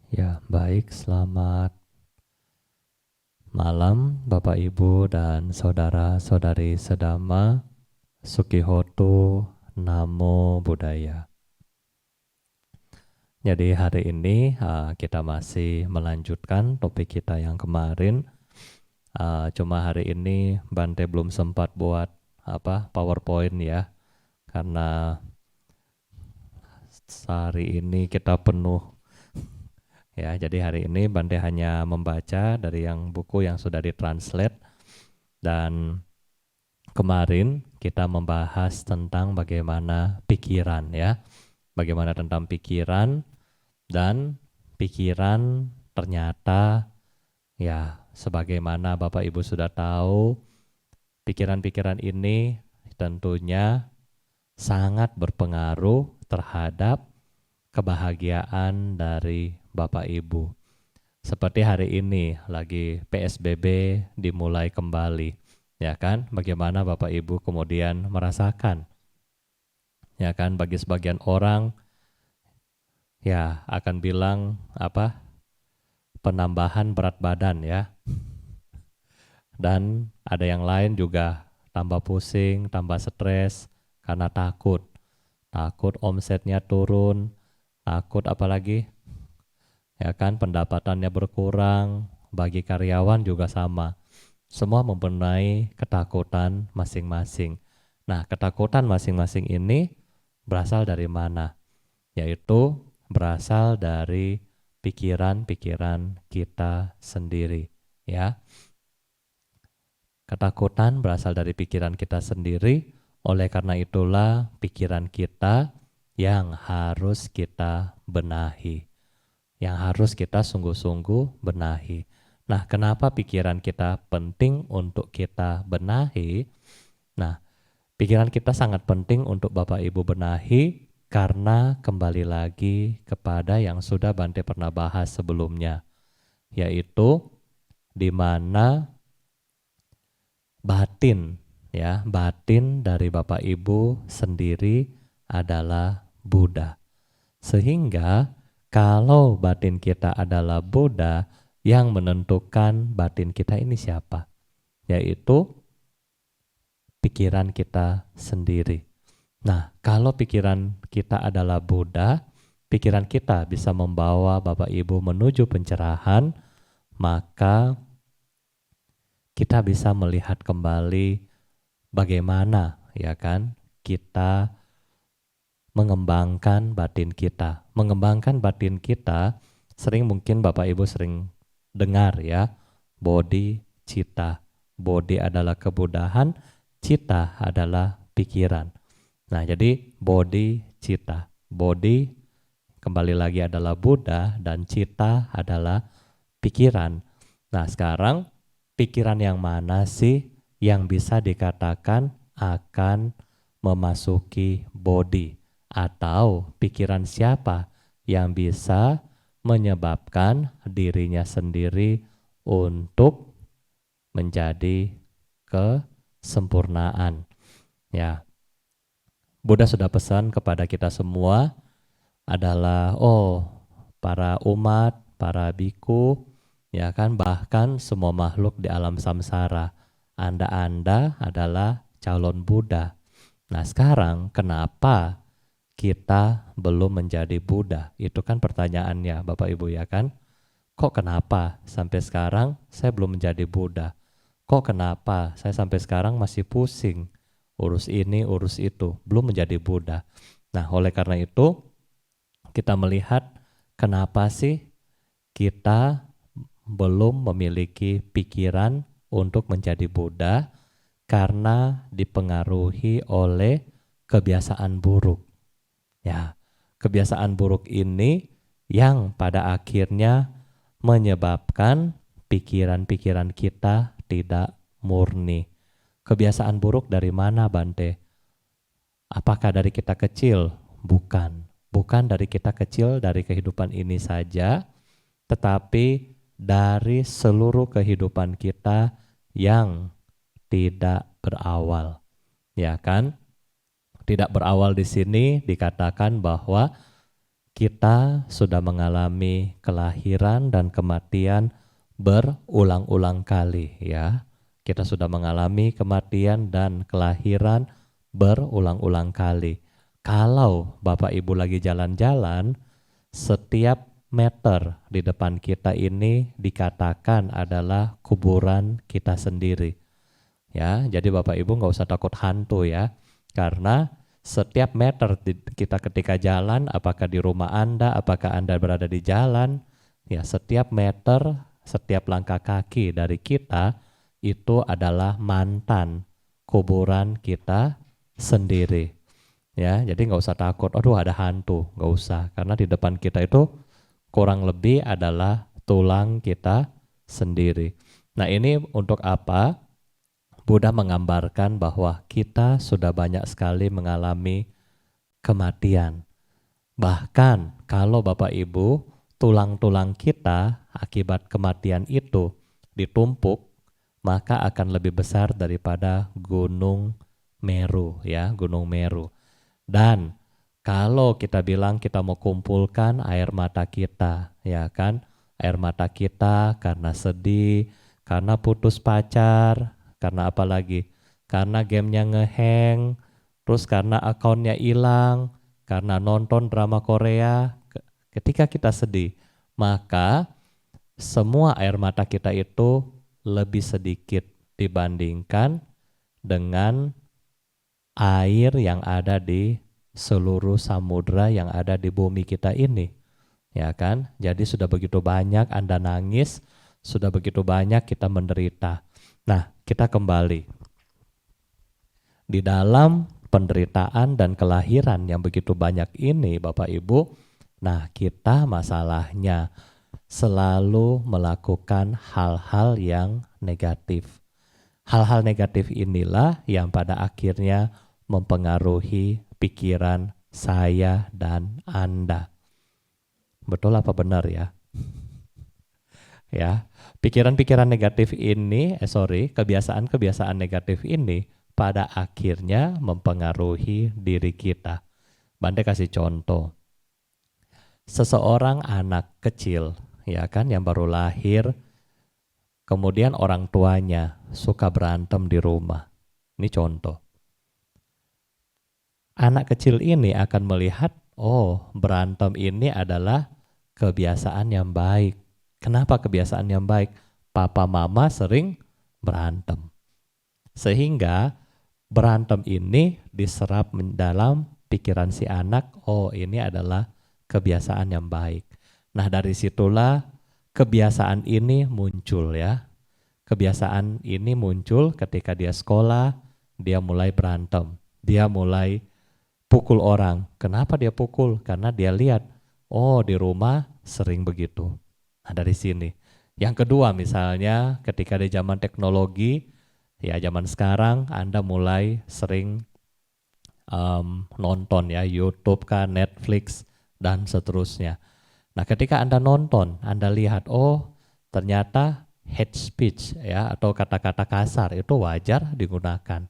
Ya, baik. Selamat malam, Bapak, Ibu, dan saudara-saudari sedama. Sukihoto, Namo Buddhaya. Jadi hari ini kita masih melanjutkan topik kita yang kemarin. Cuma hari ini Bante belum sempat buat PowerPoint ya, karena hari ini kita penuh ya. Jadi hari ini Bante hanya membaca dari yang buku yang sudah ditranslate. Dan kemarin kita membahas tentang bagaimana pikiran ya, bagaimana tentang pikiran, dan pikiran ternyata ya sebagaimana Bapak Ibu sudah tahu, pikiran-pikiran ini tentunya sangat berpengaruh terhadap kebahagiaan dari Bapak Ibu. Seperti hari ini lagi PSBB dimulai kembali, ya kan? Bagaimana Bapak Ibu kemudian merasakan, ya kan? Bagi sebagian orang, ya akan bilang penambahan berat badan ya. Dan ada yang lain juga tambah pusing, tambah stres karena takut omsetnya turun, takut apalagi, ya kan? Pendapatannya berkurang, bagi karyawan juga sama. Semua mempunyai ketakutan masing-masing. Nah, ketakutan masing-masing ini berasal dari mana? Yaitu berasal dari pikiran-pikiran kita sendiri, ya. Ketakutan berasal dari pikiran kita sendiri, oleh karena itulah pikiran kita yang harus kita benahi, yang harus kita sungguh-sungguh benahi. Nah, kenapa pikiran kita penting untuk kita benahi? Nah, pikiran kita sangat penting untuk Bapak Ibu benahi karena kembali lagi kepada yang sudah Bante pernah bahas sebelumnya, yaitu di mana batin ya, batin dari Bapak Ibu sendiri adalah Buddha. Sehingga kalau batin kita adalah Buddha, yang menentukan batin kita ini siapa? Yaitu pikiran kita sendiri. Nah, kalau pikiran kita adalah Buddha, pikiran kita bisa membawa Bapak Ibu menuju pencerahan, maka kita bisa melihat kembali bagaimana ya kan kita mengembangkan batin kita. Mengembangkan batin kita sering mungkin Bapak Ibu sering dengar ya, bodi, cita. Bodi adalah kebudahan, cita adalah pikiran. Nah, jadi bodi, cita. Bodi kembali lagi adalah Buddha dan cita adalah pikiran. Nah, sekarang pikiran yang mana sih yang bisa dikatakan akan memasuki bodi? Atau pikiran siapa yang bisa menyebabkan dirinya sendiri untuk menjadi kesempurnaan? Ya, Buddha sudah pesan kepada kita semua adalah para umat, para biku, ya kan, bahkan semua makhluk di alam samsara. Anda adalah calon Buddha. Nah, sekarang kenapa kita belum menjadi Buddha? Itu kan pertanyaannya Bapak Ibu ya kan? Kok kenapa sampai sekarang saya belum menjadi Buddha? Kok kenapa saya sampai sekarang masih pusing urus ini, urus itu, belum menjadi Buddha? Nah, oleh karena itu kita melihat kenapa sih kita belum memiliki pikiran untuk menjadi Buddha, karena dipengaruhi oleh kebiasaan buruk. Ya, kebiasaan buruk ini yang pada akhirnya menyebabkan pikiran-pikiran kita tidak murni. Kebiasaan buruk dari mana, Bante? Apakah dari kita kecil? Bukan. Bukan dari kita kecil, dari kehidupan ini saja, tetapi dari seluruh kehidupan kita yang tidak berawal. Ya kan? Tidak berawal di sini dikatakan bahwa kita sudah mengalami kelahiran dan kematian berulang-ulang kali ya. Kita sudah mengalami kematian dan kelahiran berulang-ulang kali. Kalau Bapak Ibu lagi jalan-jalan, setiap meter di depan kita ini dikatakan adalah kuburan kita sendiri. Ya, jadi Bapak Ibu nggak usah takut hantu ya, karena setiap meter kita ketika jalan, apakah di rumah Anda, apakah Anda berada di jalan, ya setiap meter, setiap langkah kaki dari kita itu adalah mantan kuburan kita sendiri. Ya, jadi nggak usah takut, aduh ada hantu, nggak usah, karena di depan kita itu kurang lebih adalah tulang kita sendiri. Nah ini untuk apa? Buddha menggambarkan bahwa kita sudah banyak sekali mengalami kematian. Bahkan kalau Bapak Ibu, tulang-tulang kita akibat kematian itu ditumpuk, maka akan lebih besar daripada Gunung Meru ya, Gunung Meru. Dan kalau kita bilang kita mau kumpulkan air mata kita, ya kan? Air mata kita karena sedih, karena putus pacar, karena apa lagi? Karena gamenya ngehang, terus karena akunnya hilang, karena nonton drama Korea. Ketika kita sedih, maka semua air mata kita itu lebih sedikit dibandingkan dengan air yang ada di seluruh samudra yang ada di bumi kita ini. Ya kan? Jadi sudah begitu banyak Anda nangis, sudah begitu banyak kita menderita. Nah, kita kembali. Di dalam penderitaan dan kelahiran yang begitu banyak ini, Bapak Ibu, nah kita masalahnya selalu melakukan hal-hal yang negatif. Hal-hal negatif inilah yang pada akhirnya mempengaruhi pikiran saya dan Anda. Betul apa benar ya? Ya, pikiran-pikiran negatif ini, kebiasaan-kebiasaan negatif ini pada akhirnya mempengaruhi diri kita. Bante kasih contoh. Seseorang anak kecil, ya kan, yang baru lahir, kemudian orang tuanya suka berantem di rumah. Ini contoh. Anak kecil ini akan melihat, oh, berantem ini adalah kebiasaan yang baik. Kenapa kebiasaan yang baik? Papa mama sering berantem. Sehingga berantem ini diserap dalam pikiran si anak, oh ini adalah kebiasaan yang baik. Nah dari situlah kebiasaan ini muncul ya. Kebiasaan ini muncul ketika dia sekolah, dia mulai berantem. Dia mulai pukul orang. Kenapa dia pukul? Karena dia lihat, oh di rumah sering begitu. Nah dari sini. Yang kedua misalnya ketika di zaman teknologi, ya zaman sekarang Anda mulai sering nonton ya YouTube kan, Netflix dan seterusnya. Nah ketika Anda nonton, Anda lihat oh ternyata hate speech ya atau kata-kata kasar itu wajar digunakan.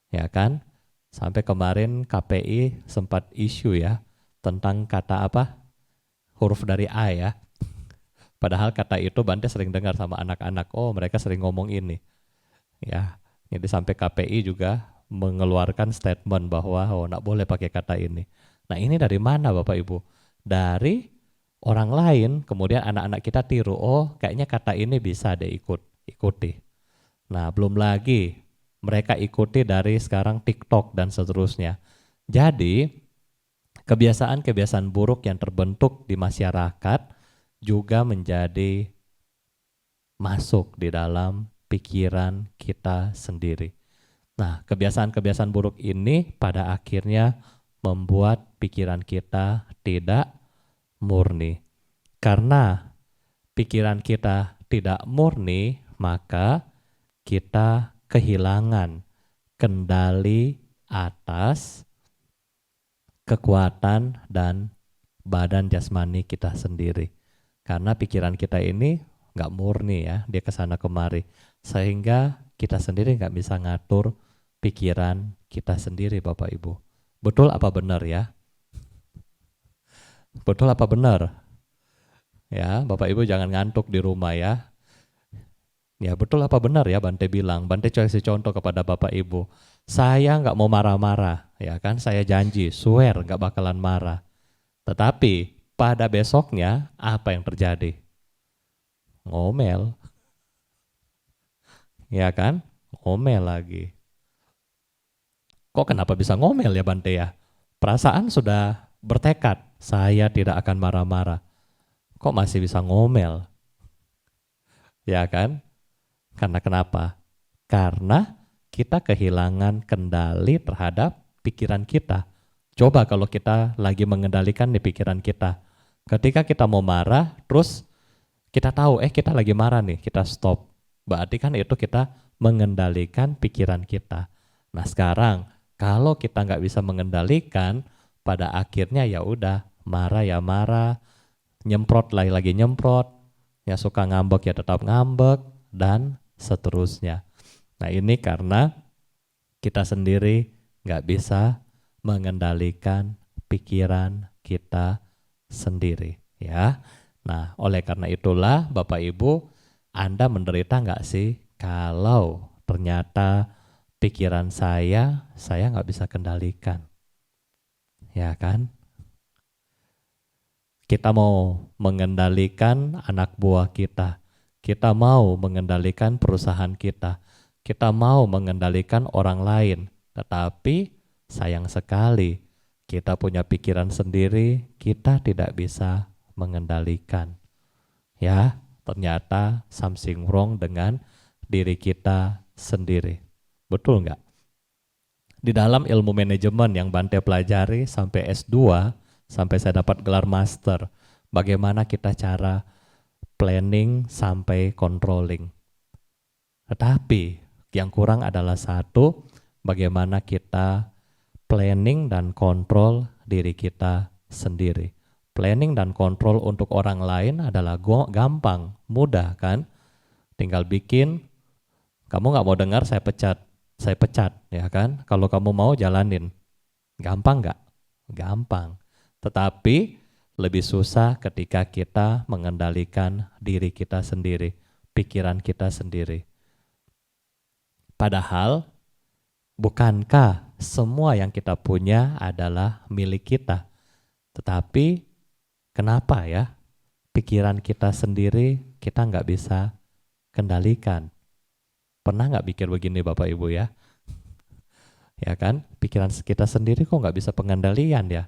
Ya kan? Sampai kemarin KPI sempat isu ya tentang kata apa? Huruf dari A ya. Padahal kata itu Bante sering dengar sama anak-anak, oh mereka sering ngomong ini. Ya, jadi sampai KPI juga mengeluarkan statement bahwa oh nggak boleh pakai kata ini. Nah ini dari mana Bapak Ibu? Dari orang lain, kemudian anak-anak kita tiru, oh kayaknya kata ini bisa deh ikuti. Nah belum lagi mereka ikuti dari sekarang TikTok dan seterusnya. Jadi kebiasaan-kebiasaan buruk yang terbentuk di masyarakat juga menjadi masuk di dalam pikiran kita sendiri. Nah, kebiasaan-kebiasaan buruk ini pada akhirnya membuat pikiran kita tidak murni. Karena pikiran kita tidak murni, maka kita kehilangan kendali atas kekuatan dan badan jasmani kita sendiri. Karena pikiran kita ini nggak murni ya, dia kesana kemari. Sehingga kita sendiri nggak bisa ngatur pikiran kita sendiri Bapak Ibu. Betul apa benar ya? Betul apa benar? Ya, Bapak Ibu jangan ngantuk di rumah ya. Ya betul apa benar ya Bante bilang. Bante kasih contoh kepada Bapak Ibu. Saya nggak mau marah-marah, ya kan? Saya janji, swear nggak bakalan marah. Tetapi pada besoknya apa yang terjadi? Ngomel, ya kan? Ngomel lagi. Kok kenapa bisa ngomel ya Bante ya? Perasaan sudah bertekad, saya tidak akan marah-marah. Kok masih bisa ngomel? Ya kan? Karena kenapa? Karena kita kehilangan kendali terhadap pikiran kita. Coba kalau kita lagi mengendalikan di pikiran kita. Ketika kita mau marah, terus kita tahu, kita lagi marah nih, kita stop. Berarti kan itu kita mengendalikan pikiran kita. Nah sekarang, kalau kita nggak bisa mengendalikan, pada akhirnya ya udah marah ya marah, nyemprot lagi nyemprot, ya suka ngambek ya tetap ngambek, dan seterusnya. Nah ini karena kita sendiri nggak bisa mengendalikan pikiran kita sendiri, ya. Nah oleh karena itulah Bapak Ibu, Anda menderita nggak sih kalau ternyata pikiran saya nggak bisa kendalikan, ya kan? Kita mau mengendalikan anak buah kita mau mengendalikan perusahaan kita mau mengendalikan orang lain, tetapi sayang sekali kita punya pikiran sendiri, kita tidak bisa mengendalikan. Ya, ternyata something wrong dengan diri kita sendiri. Betul nggak? Di dalam ilmu manajemen yang Bante pelajari sampai S2, sampai saya dapat gelar master, bagaimana kita cara planning sampai controlling. Tetapi yang kurang adalah satu, bagaimana kita planning dan kontrol diri kita sendiri. Planning dan kontrol untuk orang lain adalah gampang, mudah kan? Tinggal bikin, kamu nggak mau dengar saya pecat ya kan? Kalau kamu mau jalanin, gampang nggak? Gampang. Tetapi lebih susah ketika kita mengendalikan diri kita sendiri, pikiran kita sendiri. Padahal bukankah semua yang kita punya adalah milik kita? Tetapi kenapa ya pikiran kita sendiri kita nggak bisa kendalikan? Pernah nggak pikir begini Bapak Ibu ya? Ya kan, pikiran kita sendiri kok nggak bisa pengendalian ya?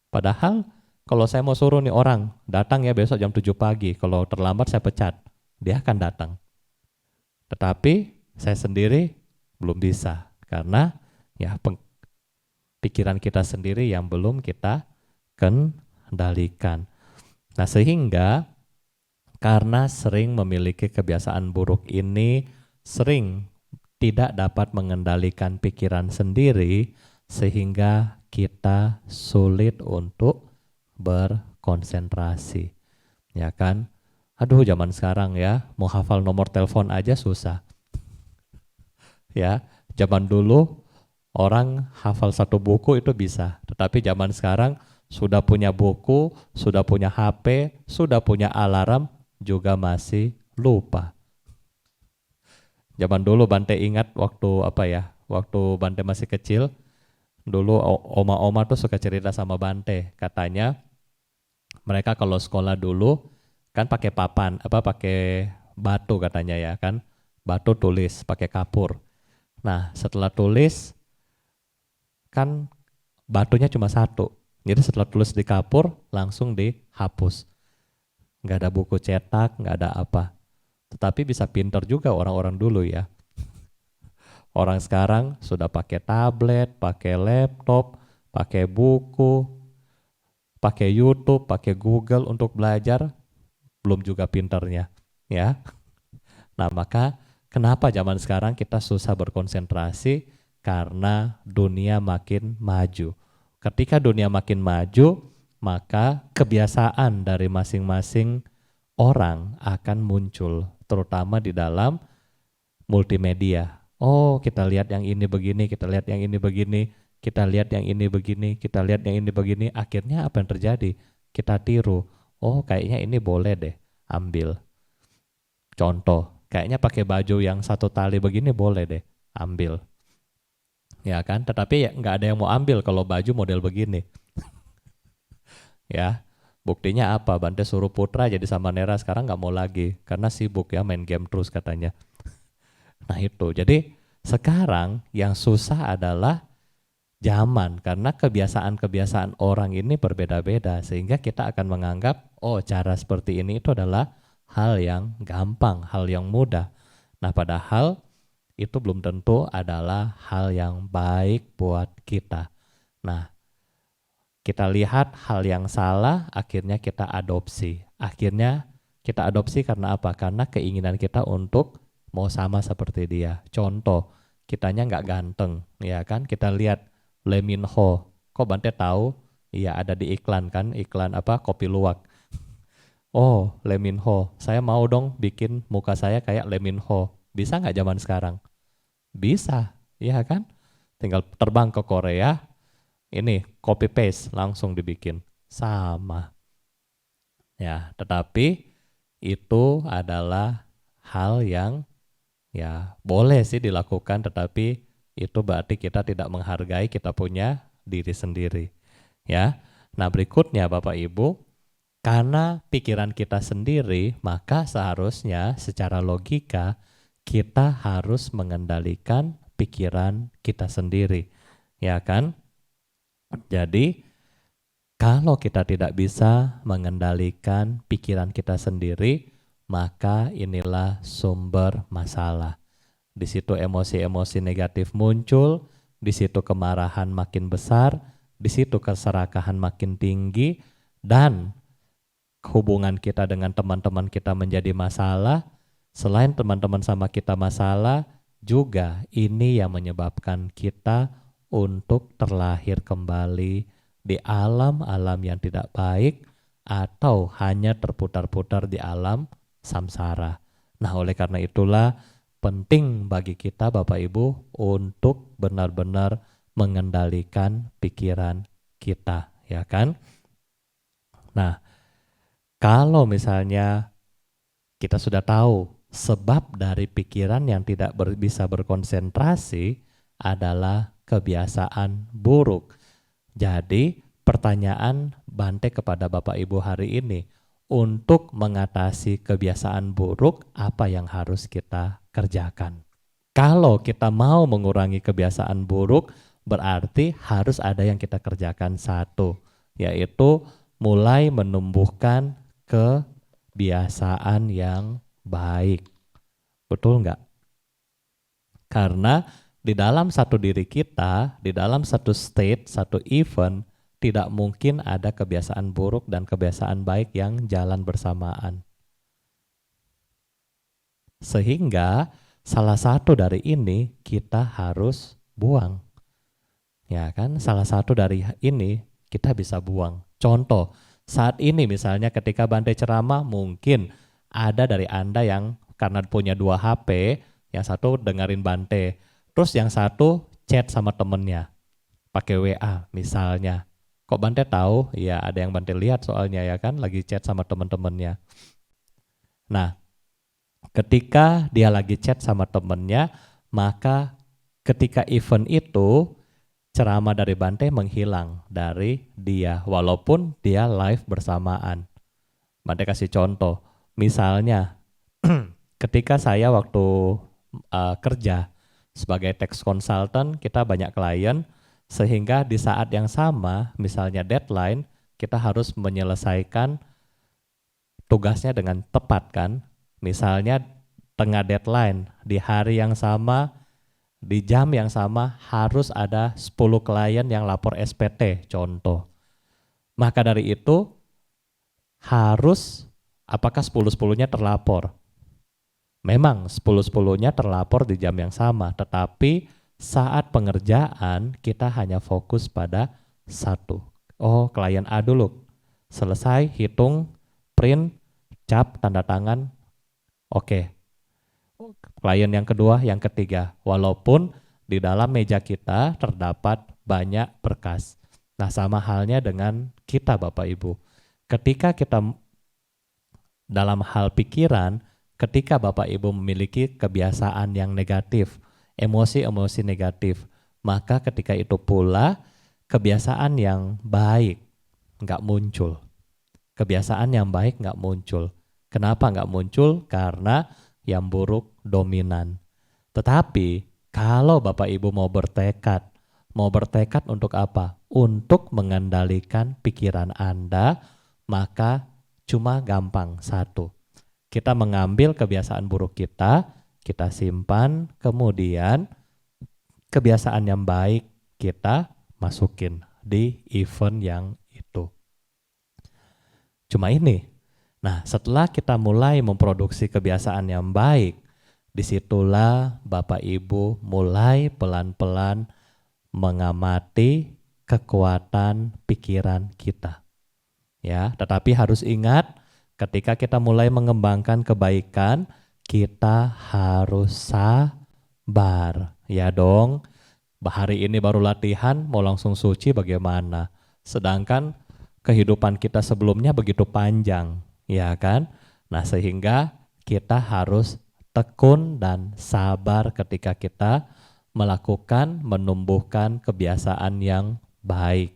Padahal kalau saya mau suruh nih orang, datang ya besok jam 7 pagi, kalau terlambat saya pecat, dia akan datang. Tetapi saya sendiri belum bisa, karena ya pikiran kita sendiri yang belum kita kendalikan. Nah sehingga karena sering memiliki kebiasaan buruk ini, sering tidak dapat mengendalikan pikiran sendiri, sehingga kita sulit untuk berkonsentrasi. Ya kan? Aduh zaman sekarang ya, mau hafal nomor telepon aja susah. Ya, zaman dulu orang hafal satu buku itu bisa, tetapi zaman sekarang sudah punya buku, sudah punya HP, sudah punya alarm, juga masih lupa. Zaman dulu Bante ingat waktu apa ya, waktu Bante masih kecil, dulu oma-oma tuh suka cerita sama Bante, katanya mereka kalau sekolah dulu kan pakai papan, pakai batu katanya ya kan, batu tulis pakai kapur. Nah setelah tulis kan batunya cuma satu, jadi setelah tulis di kapur langsung dihapus, nggak ada buku cetak, nggak ada apa. Tetapi bisa pinter juga orang-orang dulu ya. Orang sekarang sudah pakai tablet, pakai laptop, pakai buku, pakai YouTube, pakai Google untuk belajar, belum juga pinternya, ya. Nah, maka kenapa zaman sekarang kita susah berkonsentrasi? Karena dunia makin maju. Ketika dunia makin maju, maka kebiasaan dari masing-masing orang akan muncul, terutama di dalam multimedia. Oh, kita lihat yang ini begini, kita lihat yang ini begini, kita lihat yang ini begini, kita lihat yang ini begini. Akhirnya apa yang terjadi? kita tiru. Oh, kayaknya ini boleh deh, ambil. Contoh, kayaknya pakai baju yang satu tali begini boleh deh, ambil. Ya kan? Tetapi ya nggak ada yang mau ambil kalau baju model begini. Ya, buktinya apa? Bante suruh putra jadi Samanera sekarang nggak mau lagi karena sibuk ya main game terus katanya. Nah itu, jadi sekarang yang susah adalah zaman karena kebiasaan-kebiasaan orang ini berbeda-beda sehingga kita akan menganggap oh cara seperti ini itu adalah hal yang gampang, hal yang mudah. Nah padahal itu belum tentu adalah hal yang baik buat kita. Nah kita lihat hal yang salah, akhirnya kita adopsi. Akhirnya kita adopsi karena apa? Karena keinginan kita untuk mau sama seperti dia. Contoh, kitanya nggak ganteng, ya kan? Kita lihat Lee Min Ho. Kok Bante tahu? Iya ada di iklan kan, iklan apa? Kopi luwak. Oh, Lee Min Ho. Saya mau dong bikin muka saya kayak Lee Min Ho. Bisa nggak zaman sekarang? Bisa, ya kan? Tinggal terbang ke Korea, ini copy paste langsung dibikin sama ya, tetapi itu adalah hal yang ya boleh sih dilakukan, tetapi itu berarti kita tidak menghargai kita punya diri sendiri ya. Nah berikutnya Bapak Ibu, karena pikiran kita sendiri maka seharusnya secara logika kita harus mengendalikan pikiran kita sendiri ya kan. Jadi kalau kita tidak bisa mengendalikan pikiran kita sendiri, maka inilah sumber masalah. Di situ emosi-emosi negatif muncul, di situ kemarahan makin besar, di situ keserakahan makin tinggi, dan hubungan kita dengan teman-teman kita menjadi masalah. Selain teman-teman sama kita masalah, juga ini yang menyebabkan kita untuk terlahir kembali di alam-alam yang tidak baik atau hanya terputar-putar di alam samsara. Nah, oleh karena itulah penting bagi kita Bapak Ibu untuk benar-benar mengendalikan pikiran kita, ya kan? Nah, kalau misalnya kita sudah tahu sebab dari pikiran yang tidak bisa berkonsentrasi adalah kebiasaan buruk. Jadi pertanyaan Bante kepada Bapak Ibu hari ini, untuk mengatasi kebiasaan buruk apa yang harus kita kerjakan? Kalau kita mau mengurangi kebiasaan buruk, berarti harus ada yang kita kerjakan satu, yaitu mulai menumbuhkan kebiasaan yang baik. Betul nggak? Karena di dalam satu diri kita, di dalam satu state, satu event, tidak mungkin ada kebiasaan buruk dan kebiasaan baik yang jalan bersamaan. Sehingga salah satu dari ini kita harus buang. Ya kan, salah satu dari ini kita bisa buang. Contoh, saat ini misalnya ketika Bante ceramah mungkin ada dari Anda yang karena punya 2 HP, yang satu dengerin Bante, terus yang satu chat sama temennya, pakai WA misalnya. Kok Bante tahu? Ya ada yang Bante lihat soalnya ya kan, lagi chat sama temen-temennya. Nah, ketika dia lagi chat sama temennya, maka ketika event itu ceramah dari Bante menghilang dari dia walaupun dia live bersamaan. Bante kasih contoh, misalnya ketika saya waktu kerja sebagai tax consultant, kita banyak klien, sehingga di saat yang sama misalnya deadline kita harus menyelesaikan tugasnya dengan tepat kan. Misalnya tengah deadline, di hari yang sama, di jam yang sama harus ada 10 klien yang lapor SPT contoh. Maka dari itu harus apakah 10-10-nya terlapor? Memang 10-10-nya terlapor di jam yang sama, tetapi saat pengerjaan kita hanya fokus pada satu. Oh, klien A dulu. Selesai, hitung, print, cap, tanda tangan. Oke. Klien yang kedua, yang ketiga. Walaupun di dalam meja kita terdapat banyak berkas. Nah, sama halnya dengan kita Bapak Ibu. ketika kita dalam hal pikiran, ketika Bapak Ibu memiliki kebiasaan yang negatif, emosi-emosi negatif, maka ketika itu pula kebiasaan yang baik nggak muncul. Kebiasaan yang baik nggak muncul. Kenapa nggak muncul? Karena yang buruk dominan. Tetapi kalau Bapak Ibu mau bertekad untuk apa? Untuk mengendalikan pikiran Anda, maka cuma gampang satu. Kita mengambil kebiasaan buruk kita simpan, kemudian kebiasaan yang baik kita masukin di event yang itu. Cuma ini. Nah, setelah kita mulai memproduksi kebiasaan yang baik, disitulah Bapak Ibu mulai pelan-pelan mengamati kekuatan pikiran kita. Ya, tetapi harus ingat ketika kita mulai mengembangkan kebaikan, kita harus sabar. Ya dong, hari ini baru latihan, mau langsung suci bagaimana? Sedangkan kehidupan kita sebelumnya begitu panjang, ya kan? Nah, sehingga kita harus tekun dan sabar ketika kita melakukan, menumbuhkan kebiasaan yang baik.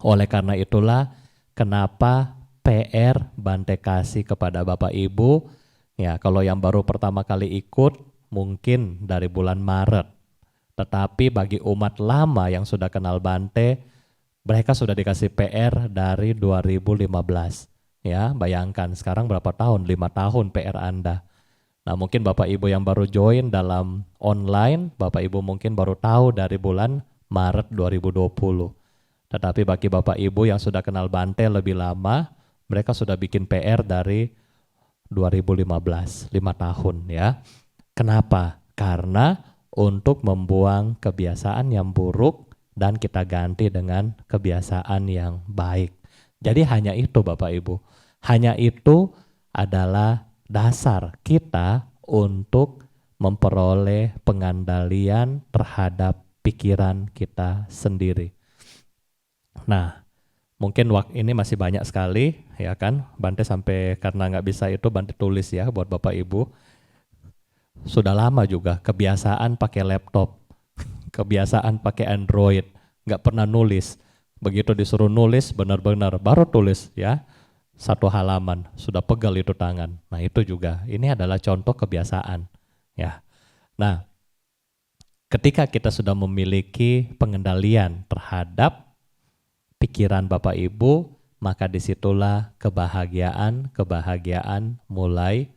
Oleh karena itulah, kenapa PR Bante kasih kepada Bapak Ibu, ya kalau yang baru pertama kali ikut mungkin dari bulan Maret. Tetapi bagi umat lama yang sudah kenal Bante, mereka sudah dikasih PR dari 2015. Ya, bayangkan sekarang berapa tahun? 5 tahun PR Anda. Nah, mungkin Bapak Ibu yang baru join dalam online, Bapak Ibu mungkin baru tahu dari bulan Maret 2020. Tetapi bagi Bapak Ibu yang sudah kenal Bante lebih lama, mereka sudah bikin PR dari 2015, 5 tahun ya. Kenapa? Karena untuk membuang kebiasaan yang buruk dan kita ganti dengan kebiasaan yang baik. Jadi hanya itu Bapak Ibu. Hanya itu adalah dasar kita untuk memperoleh pengendalian terhadap pikiran kita sendiri. Nah, mungkin waktu ini masih banyak sekali, ya kan? Bante sampai karena nggak bisa itu Bante tulis ya buat Bapak Ibu. Sudah lama juga kebiasaan pakai laptop, kebiasaan pakai Android, nggak pernah nulis. Begitu disuruh nulis benar-benar baru tulis ya. 1 halaman sudah pegal itu tangan. Nah, itu juga ini adalah contoh kebiasaan ya. Nah, ketika kita sudah memiliki pengendalian terhadap pikiran Bapak Ibu, maka disitulah kebahagiaan mulai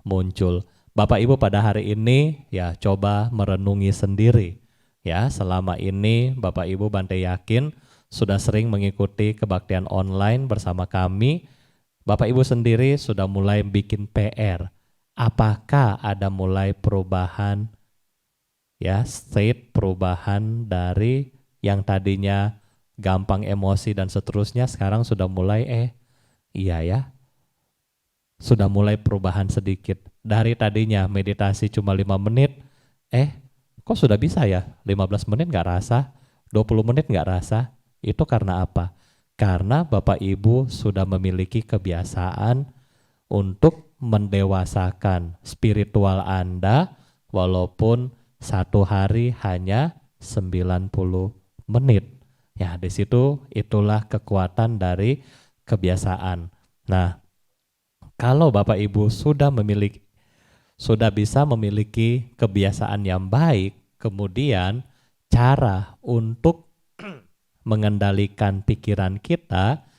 muncul. Bapak Ibu pada hari ini ya coba merenungi sendiri ya. Selama ini Bapak Ibu Bante yakin sudah sering mengikuti kebaktian online bersama kami. Bapak Ibu sendiri sudah mulai bikin PR. Apakah ada mulai perubahan ya, state perubahan dari yang tadinya gampang emosi dan seterusnya, sekarang sudah mulai iya ya, sudah mulai perubahan sedikit. Dari tadinya meditasi cuma 5 menit, kok sudah bisa ya 15 menit nggak rasa, 20 menit nggak rasa. Itu karena apa? Karena Bapak Ibu sudah memiliki kebiasaan untuk mendewasakan spiritual Anda walaupun 1 hari hanya 90 menit. Ya, di situ itulah kekuatan dari kebiasaan. Nah, kalau Bapak Ibu sudah bisa memiliki kebiasaan yang baik, kemudian cara untuk mengendalikan pikiran kita,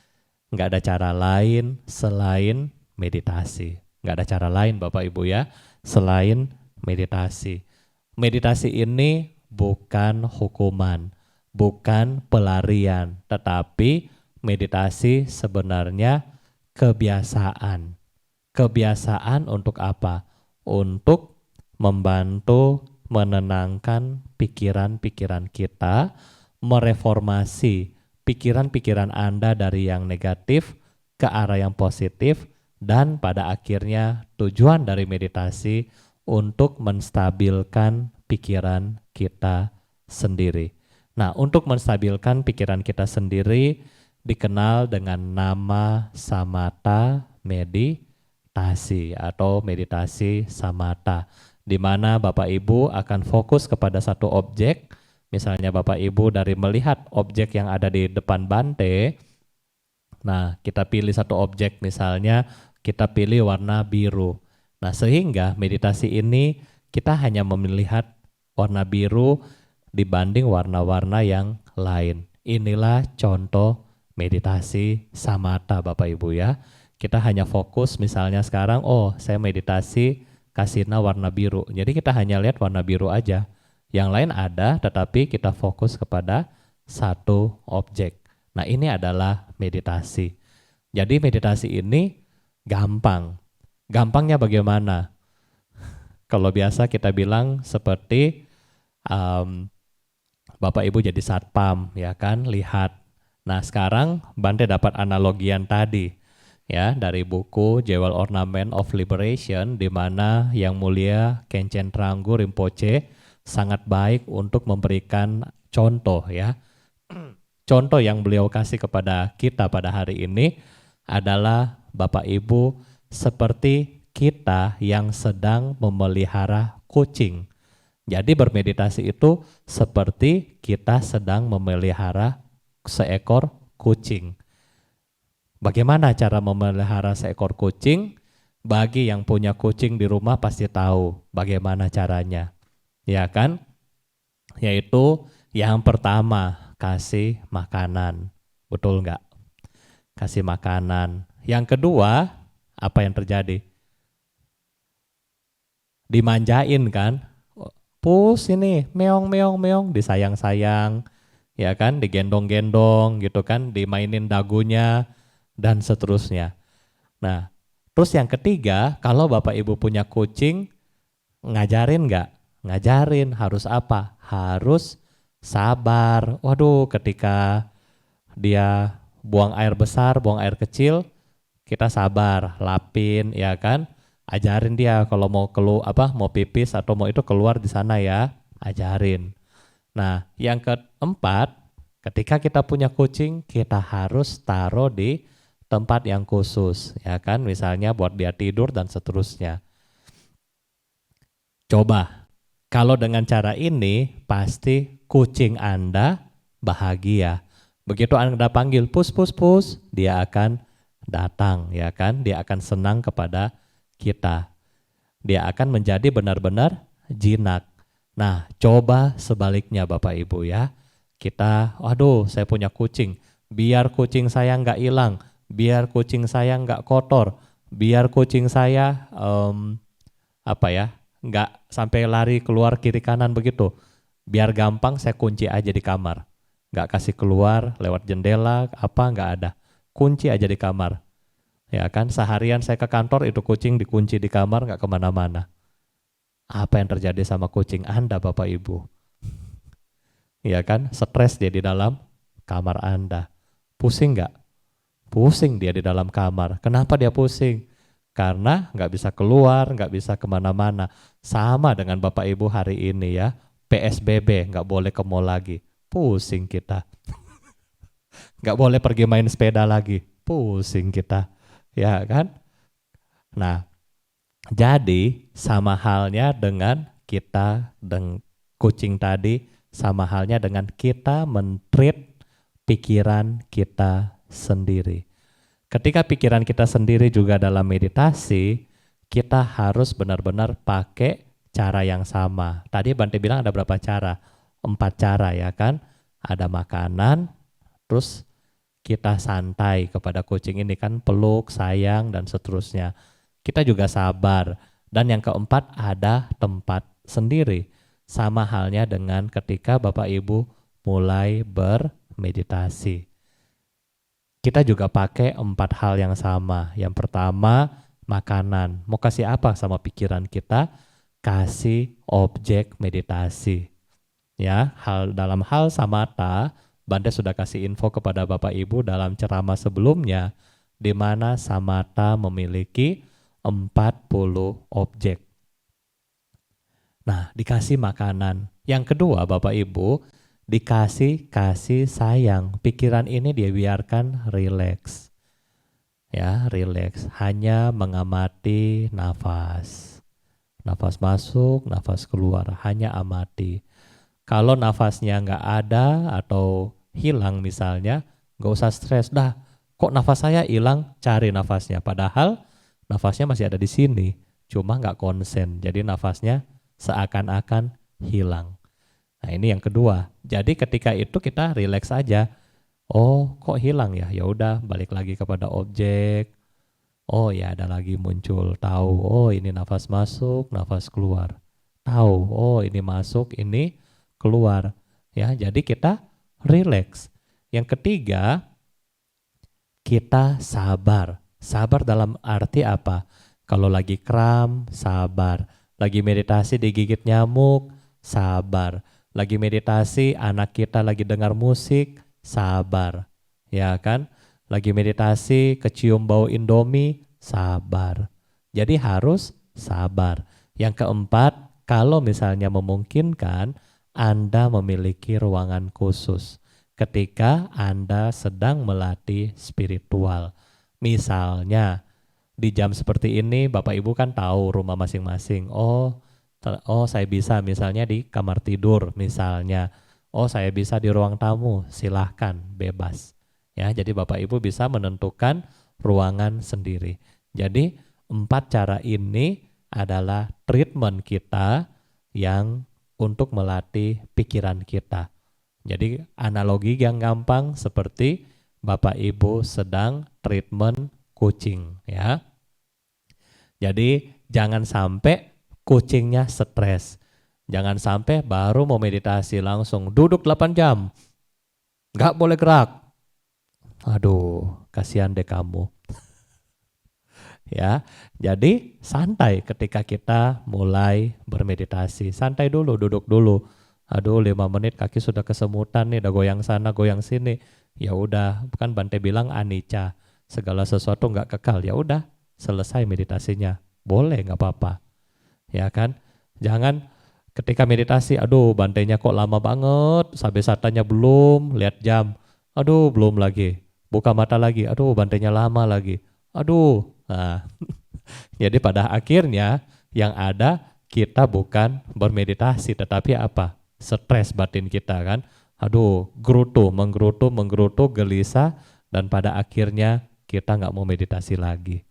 nggak ada cara lain selain meditasi. Nggak ada cara lain Bapak Ibu ya, selain meditasi. Meditasi ini bukan hukuman, bukan pelarian, tetapi meditasi sebenarnya kebiasaan. Kebiasaan untuk apa? Untuk membantu menenangkan pikiran-pikiran kita, mereformasi pikiran-pikiran Anda dari yang negatif ke arah yang positif, dan pada akhirnya tujuan dari meditasi untuk menstabilkan pikiran kita sendiri. Nah, untuk menstabilkan pikiran kita sendiri, dikenal dengan nama samatha meditasi atau meditasi samatha, di mana Bapak Ibu akan fokus kepada satu objek. Misalnya Bapak Ibu dari melihat objek yang ada di depan Bante, nah kita pilih satu objek, misalnya kita pilih warna biru. Nah sehingga meditasi ini kita hanya melihat warna biru dibanding warna-warna yang lain. Inilah contoh meditasi samatha Bapak Ibu ya. Kita hanya fokus misalnya sekarang, oh saya meditasi kasina warna biru. Jadi kita hanya lihat warna biru aja. Yang lain ada, tetapi kita fokus kepada satu objek. Nah ini adalah meditasi. Jadi meditasi ini gampang. Gampangnya bagaimana? Kalau biasa kita bilang seperti Bapak Ibu jadi satpam, ya kan, lihat. Nah sekarang Bante dapat analogian tadi, ya, dari buku Jewel Ornament of Liberation, di mana Yang Mulia Khenchen Tranggu Rinpoche sangat baik untuk memberikan contoh, ya. Contoh yang beliau kasih kepada kita pada hari ini adalah Bapak Ibu seperti kita yang sedang memelihara kucing. Jadi bermeditasi itu seperti kita sedang memelihara seekor kucing. Bagaimana cara memelihara seekor kucing? Bagi yang punya kucing di rumah pasti tahu bagaimana caranya. Ya kan? Yaitu yang pertama, kasih makanan. Betul nggak? Kasih makanan. Yang kedua, apa yang terjadi? Dimanjain kan? Pus ini, meong meong meong, disayang-sayang, ya kan, digendong-gendong gitu kan, dimainin dagunya dan seterusnya. Nah, terus yang ketiga, kalau Bapak Ibu punya kucing, ngajarin nggak? Ngajarin, harus apa? Harus sabar. Waduh, ketika dia buang air besar, buang air kecil, kita sabar, lapin, ya kan? Ajarin dia kalau mau mau pipis atau mau itu keluar di sana ya, ajarin. Nah, yang keempat, ketika kita punya kucing, kita harus taruh di tempat yang khusus, ya kan? Misalnya buat dia tidur dan seterusnya. Coba, kalau dengan cara ini, pasti kucing Anda bahagia. Begitu Anda panggil pus pus pus, dia akan datang, ya kan? Dia akan senang kepada kita. Dia akan menjadi benar-benar jinak. Nah, coba sebaliknya Bapak Ibu ya. Kita, waduh saya punya kucing, biar kucing saya nggak hilang, biar kucing saya nggak kotor, biar kucing saya nggak sampai lari keluar kiri kanan begitu. Biar gampang saya kunci aja di kamar. Nggak kasih keluar lewat jendela, nggak ada. Kunci aja di kamar. Ya kan, seharian saya ke kantor itu kucing dikunci di kamar, nggak kemana-mana. Apa yang terjadi sama kucing Anda Bapak Ibu? Ya kan, stres dia di dalam kamar Anda. Pusing nggak? Pusing dia di dalam kamar. Kenapa dia pusing? Karena nggak bisa keluar, nggak bisa kemana-mana. Sama dengan Bapak Ibu hari ini ya, PSBB, nggak boleh ke mall lagi. Pusing kita. Nggak boleh pergi main sepeda lagi. Pusing kita. Ya kan? Nah, jadi sama halnya dengan kita dan kucing tadi, sama halnya dengan kita men-treat pikiran kita sendiri. Ketika pikiran kita sendiri juga dalam meditasi, kita harus benar-benar pakai cara yang sama. Tadi Bante bilang ada berapa cara? 4 cara ya kan? Ada makanan, terus kita santai kepada kucing ini kan, peluk, sayang, dan seterusnya. Kita juga sabar. Dan yang keempat ada tempat sendiri. Sama halnya dengan ketika Bapak Ibu mulai bermeditasi. Kita juga pakai 4 hal yang sama. Yang pertama, makanan. Mau kasih apa sama pikiran kita? Kasih objek meditasi. Ya, dalam hal samatha, Bante sudah kasih info kepada Bapak Ibu dalam ceramah sebelumnya, di mana samatha memiliki 40 objek. Nah, dikasih makanan. Yang kedua Bapak Ibu, dikasih kasih sayang. Pikiran ini dia biarkan rileks. Ya, rileks. Hanya mengamati nafas. Nafas masuk, nafas keluar. Hanya amati. Kalau nafasnya nggak ada atau hilang misalnya, nggak usah stres. Dah, kok nafas saya hilang? Cari nafasnya. Padahal nafasnya masih ada di sini. Cuma nggak konsen. Jadi nafasnya seakan-akan hilang. Nah ini yang kedua. Jadi ketika itu kita rileks aja. Oh kok hilang ya? Ya udah balik lagi kepada objek. Oh ya ada lagi muncul. Tahu. Oh ini nafas masuk, nafas keluar. Tahu. Oh ini masuk, ini keluar. Ya jadi kita rileks. Yang ketiga kita sabar. Sabar dalam arti apa? Kalau lagi kram, sabar. Lagi meditasi digigit nyamuk, sabar. Lagi meditasi anak kita lagi dengar musik, sabar. Ya kan? Lagi meditasi kecium bau Indomie, sabar. Jadi harus sabar. Yang keempat, kalau misalnya memungkinkan Anda memiliki ruangan khusus ketika Anda sedang melatih spiritual. Misalnya di jam seperti ini Bapak Ibu kan tahu rumah masing-masing. Oh, saya bisa misalnya di kamar tidur misalnya. Oh, saya bisa di ruang tamu. Silahkan, bebas. Ya, jadi Bapak Ibu bisa menentukan ruangan sendiri. Jadi 4 cara ini adalah treatment kita yang untuk melatih pikiran kita. Jadi analogi yang gampang seperti Bapak Ibu sedang treatment kucing ya. Jadi jangan sampai kucingnya stres. Jangan sampai baru mau meditasi langsung duduk 8 jam. Nggak boleh gerak. Aduh, kasihan deh kamu. Ya, jadi santai ketika kita mulai bermeditasi. Santai dulu, duduk dulu. Aduh, 5 menit kaki sudah kesemutan nih, udah goyang sana, goyang sini. Ya udah, kan Bante bilang anicca, segala sesuatu nggak kekal. Ya udah, selesai meditasinya. Boleh, nggak apa-apa. Ya kan? Jangan ketika meditasi, aduh, Bantenya kok lama banget, sampai satanya belum, lihat jam. Aduh, belum lagi. Buka mata lagi, aduh, Bantenya lama lagi. Aduh, nah, jadi pada akhirnya yang ada kita bukan bermeditasi tetapi apa? Stres batin kita kan. Aduh, menggerutu, gelisah dan pada akhirnya kita nggak mau meditasi lagi.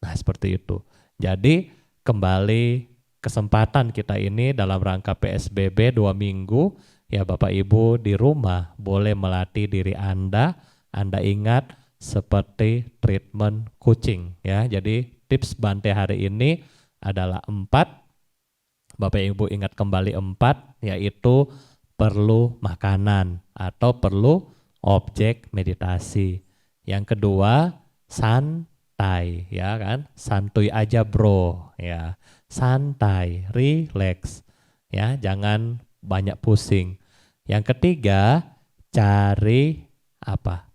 Nah, seperti itu. Jadi kembali kesempatan kita ini dalam rangka PSBB 2 minggu ya Bapak Ibu di rumah boleh melatih diri Anda ingat seperti treatment kucing ya. Jadi tips Bante hari ini adalah 4. Bapak Ibu ingat kembali 4 yaitu perlu makanan atau perlu objek meditasi. Yang kedua santai ya kan. Santuy aja bro ya. Santai, relax ya, jangan banyak pusing. Yang ketiga cari apa?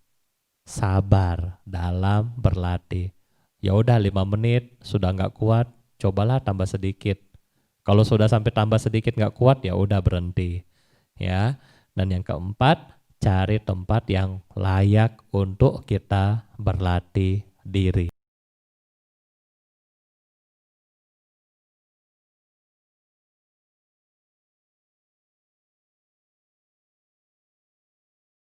Sabar dalam berlatih. Ya udah 5 menit sudah nggak kuat, cobalah tambah sedikit. Kalau sudah sampai tambah sedikit nggak kuat ya udah berhenti. Ya. Dan yang keempat, cari tempat yang layak untuk kita berlatih diri.